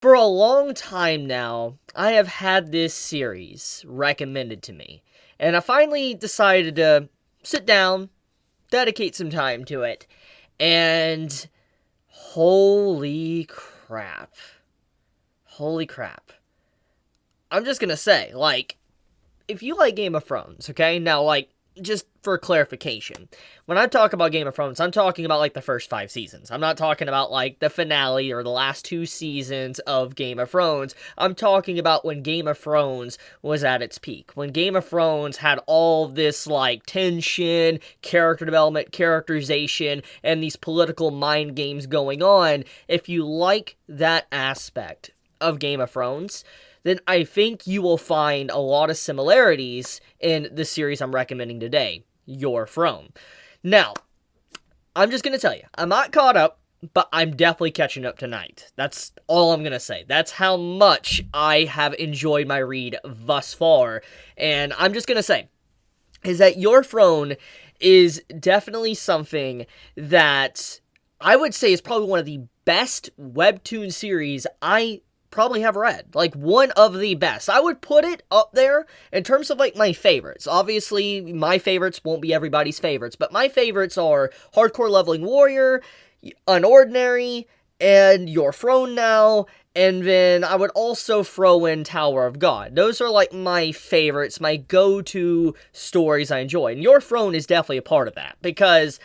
For a long time now, I have had this series recommended to me, and I finally decided to sit down, dedicate some time to it, and holy crap. Holy crap. I'm just gonna say, if you like Game of Thrones, okay? Now, just for clarification, when I talk about Game of Thrones, I'm talking about, the first 5 seasons. I'm not talking about, the finale or the last 2 seasons of Game of Thrones. I'm talking about when Game of Thrones was at its peak. When Game of Thrones had all this, tension, character development, characterization, and these political mind games going on. If you like that aspect of Game of Thrones, then I think you will find a lot of similarities in the series I'm recommending today, Your Throne. Now, I'm just going to tell you, I'm not caught up, but I'm definitely catching up tonight. That's all I'm going to say. That's how much I have enjoyed my read thus far. And I'm just going to say, is that Your Throne is definitely something that I would say is probably one of the best WEBTOON series I probably have read. One of the best. I would put it up there in terms of, my favorites. Obviously, my favorites won't be everybody's favorites, but my favorites are Hardcore Leveling Warrior, Unordinary, and Your Throne now, and then I would also throw in Tower of God. Those are, my favorites, my go-to stories I enjoy, and Your Throne is definitely a part of that, because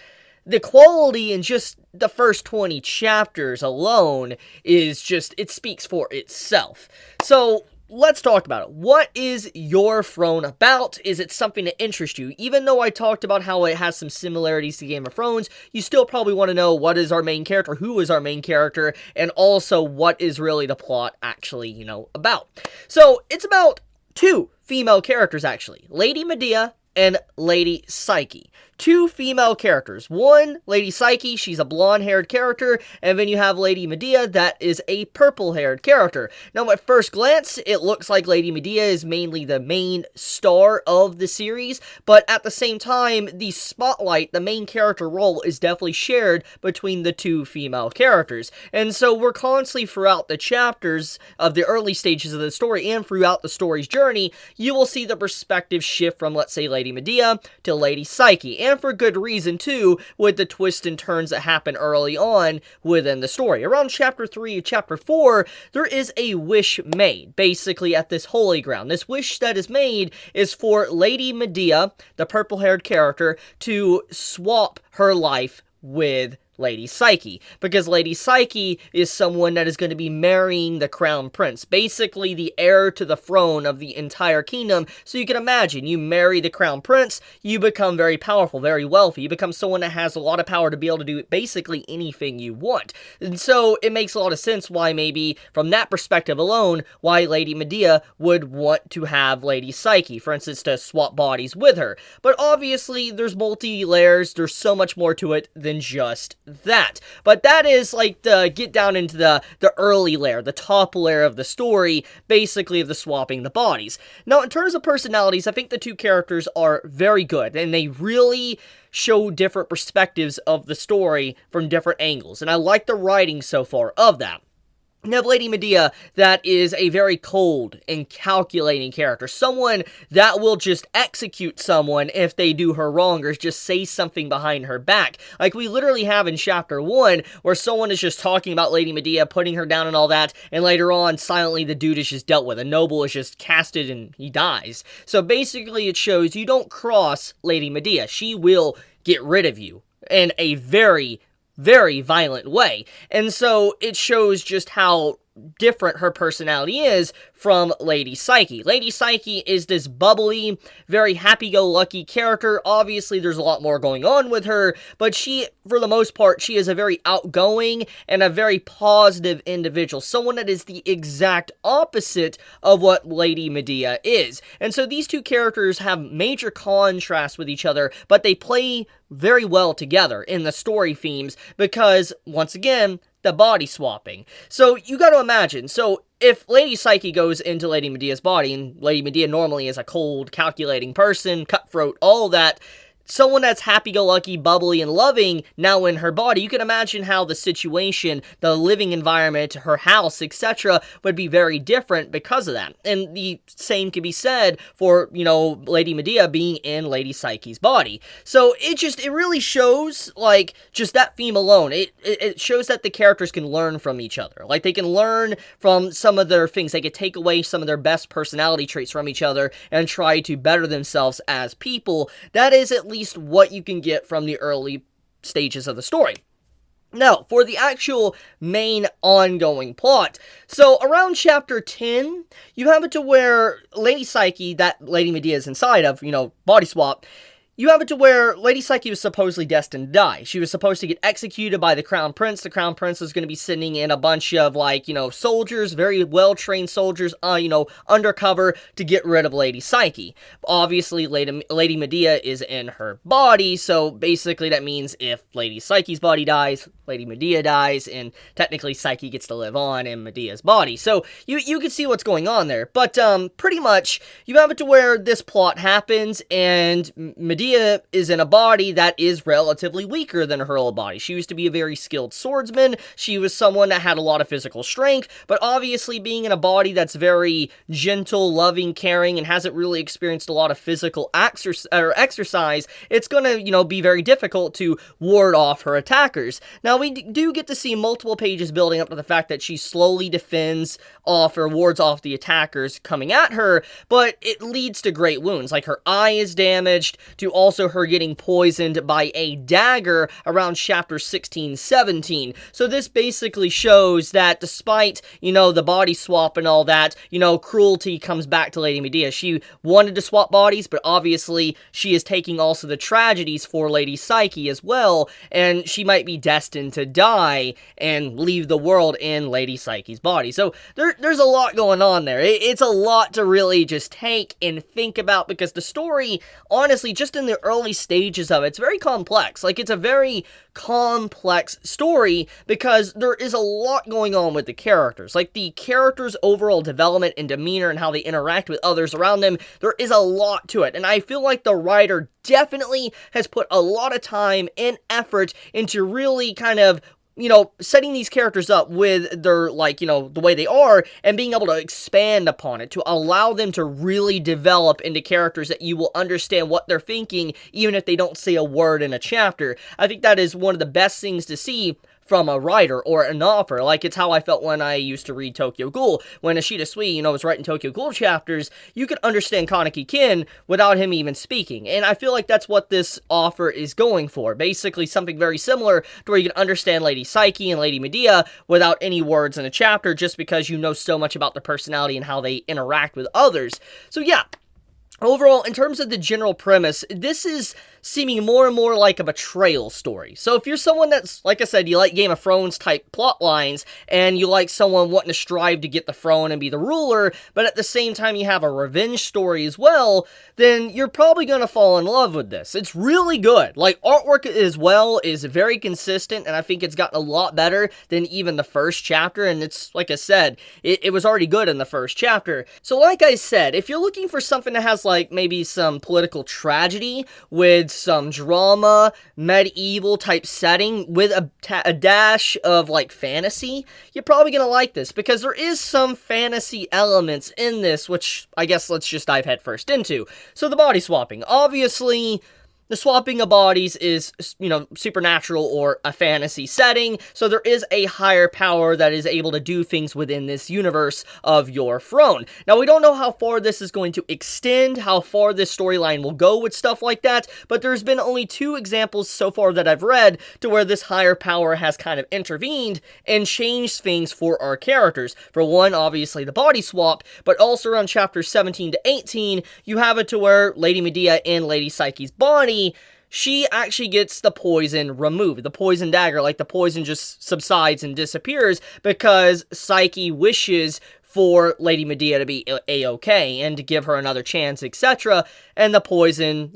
the quality in just the first 20 chapters alone is just, it speaks for itself. So, let's talk about it. What is Your Throne about? Is it something that interests you? Even though I talked about how it has some similarities to Game of Thrones, you still probably want to know what is our main character, who is our main character, and also what is really the plot actually, about. So, it's about 2 female characters, actually. Lady Medea and Lady Psyche. 2 female characters. One, Lady Psyche, she's a blonde-haired character, and then you have Lady Medea, that is a purple-haired character. Now, at first glance, it looks like Lady Medea is mainly the main star of the series, but at the same time, the spotlight, the main character role, is definitely shared between the 2 female characters. And so we're constantly, throughout the chapters of the early stages of the story, and throughout the story's journey, you will see the perspective shift from, let's say, Lady Medea to Lady Psyche. And for good reason, too, with the twists and turns that happen early on within the story. Around chapter 3 and chapter 4, there is a wish made, basically, at this holy ground. This wish that is made is for Lady Medea, the purple-haired character, to swap her life with Lady Psyche, because Lady Psyche is someone that is going to be marrying the crown prince, basically the heir to the throne of the entire kingdom. So you can imagine, you marry the crown prince, you become very powerful, very wealthy, you become someone that has a lot of power to be able to do basically anything you want. And so it makes a lot of sense why, maybe from that perspective alone, why Lady Medea would want to have Lady Psyche, for instance, to swap bodies with her. But obviously there's multi-layers, there's so much more to it than just that. But that is the get down into the early layer, the top layer of the story, basically of the swapping the bodies. Now, in terms of personalities, I think the 2 characters are very good, and they really show different perspectives of the story from different angles, and I like the writing so far of that. You have Lady Medea, that is a very cold and calculating character. Someone that will just execute someone if they do her wrong, or just say something behind her back. Like we literally have in chapter 1, where someone is just talking about Lady Medea, putting her down and all that, and later on, silently, the dude is just dealt with. A noble is just casted and he dies. So basically, it shows you don't cross Lady Medea. She will get rid of you in a very violent way. And so it shows just how different her personality is from Lady Psyche. Lady Psyche is this bubbly, very happy-go-lucky character. Obviously, there's a lot more going on with her, but she, for the most part, she is a very outgoing and a very positive individual. Someone that is the exact opposite of what Lady Medea is. And so these 2 characters have major contrasts with each other, but they play very well together in the story themes because, once again, the body swapping. So you gotta imagine, so if Lady Psyche goes into Lady Medea's body, and Lady Medea normally is a cold, calculating person, cutthroat, all that, someone that's happy-go-lucky, bubbly, and loving now in her body, you can imagine how the situation, the living environment, her house, etc. would be very different because of that. And the same can be said for, Lady Medea being in Lady Psyche's body. So it really shows, like, just that theme alone. It shows that the characters can learn from each other. Like, they can learn from some of their things. They could take away some of their best personality traits from each other and try to better themselves as people. That is at least what you can get from the early stages of the story. Now, for the actual main ongoing plot, so around chapter 10, you have it to where Lady Psyche, that Lady Medea is inside of, body swap, you have it to where Lady Psyche was supposedly destined to die. She was supposed to get executed by the Crown Prince. The Crown Prince was going to be sending in a bunch of, soldiers, very well-trained soldiers, undercover to get rid of Lady Psyche. Obviously, Lady Medea is in her body, so basically that means if Lady Psyche's body dies, Lady Medea dies, and technically Psyche gets to live on in Medea's body. So you can see what's going on there. But pretty much, you have it to where this plot happens, and Medea is in a body that is relatively weaker than her old body. She used to be a very skilled swordsman. She was someone that had a lot of physical strength, but obviously being in a body that's very gentle, loving, caring, and hasn't really experienced a lot of physical exercise, it's gonna, be very difficult to ward off her attackers. Now, we do get to see multiple pages building up to the fact that she slowly defends off or wards off the attackers coming at her, but it leads to great wounds. Like, her eye is damaged, to also her getting poisoned by a dagger around chapter 16-17. So this basically shows that despite, the body swap and all that, cruelty comes back to Lady Medea. She wanted to swap bodies, but obviously she is taking also the tragedies for Lady Psyche as well, and she might be destined to die and leave the world in Lady Psyche's body. So there's a lot going on there. It's a lot to really just take and think about, because the story, honestly, just in the early stages of it, it's very complex. Like, it's a very complex story because there is a lot going on with the characters. Like, the characters' overall development and demeanor and how they interact with others around them, there is a lot to it. And I feel like the writer definitely has put a lot of time and effort into really kind of setting these characters up with their, the way they are, and being able to expand upon it, to allow them to really develop into characters that you will understand what they're thinking, even if they don't say a word in a chapter. I think that is one of the best things to see from a writer or an author. Like, it's how I felt when I used to read Tokyo Ghoul. When Ashita Sui, was writing Tokyo Ghoul chapters, you could understand Kaneki Kin without him even speaking. And I feel like that's what this author is going for. Basically, something very similar to where you can understand Lady Psyche and Lady Medea without any words in a chapter, just because you know so much about their personality and how they interact with others. So yeah, overall, in terms of the general premise, this is seeming more and more like a betrayal story. So if you're someone that's, like I said, you like Game of Thrones type plot lines, and you like someone wanting to strive to get the throne and be the ruler, but at the same time you have a revenge story as well, then you're probably going to fall in love with this. It's really good. Like, artwork as well is very consistent, and I think it's gotten a lot better than even the first chapter, and it's, like I said, it was already good in the first chapter. So like I said, if you're looking for something that has, like, maybe some political tragedy with some drama, medieval type setting with a dash of, like, fantasy, you're probably gonna like this, because there is some fantasy elements in this, which I guess let's just dive headfirst into. So the body swapping. Obviously, the swapping of bodies is, supernatural or a fantasy setting, so there is a higher power that is able to do things within this universe of your throne. Now, we don't know how far this is going to extend, how far this storyline will go with stuff like that, but there's been only 2 examples so far that I've read to where this higher power has kind of intervened and changed things for our characters. For one, obviously, the body swap, but also around chapters 17 to 18, you have it to where Lady Medea in Lady Psyche's body, she actually gets the poison removed. The poison dagger, like, the poison just subsides and disappears because Psyche wishes for Lady Medea to be A-okay and to give her another chance, etc. And the poison,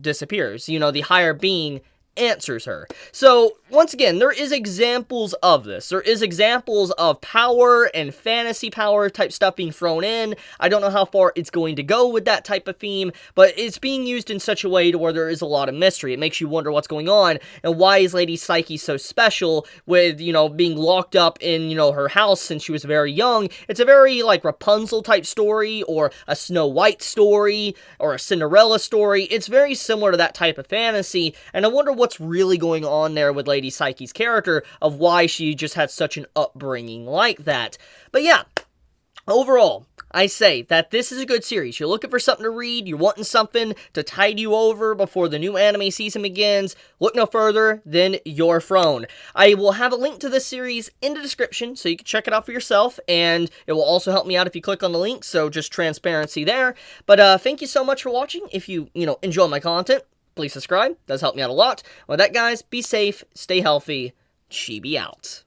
disappears. The higher being answers her. So, once again, there is examples of this. There is examples of power and fantasy power type stuff being thrown in. I don't know how far it's going to go with that type of theme, but it's being used in such a way to where there is a lot of mystery. It makes you wonder what's going on, and why is Lady Psyche so special with, being locked up in, her house since she was very young. It's a very, like, Rapunzel type story, or a Snow White story, or a Cinderella story. It's very similar to that type of fantasy, and I wonder what's really going on there with Lady Psyche's character, of why she just had such an upbringing like that. But yeah, overall, I say that this is a good series. You're looking for something to read, you're wanting something to tide you over before the new anime season begins, look no further than Your Throne. I will have a link to this series in the description, so you can check it out for yourself, and it will also help me out if you click on the link, so just transparency there. But thank you so much for watching. If you, enjoy my content, please subscribe. It does help me out a lot. With that, guys, be safe, stay healthy, Chibi out.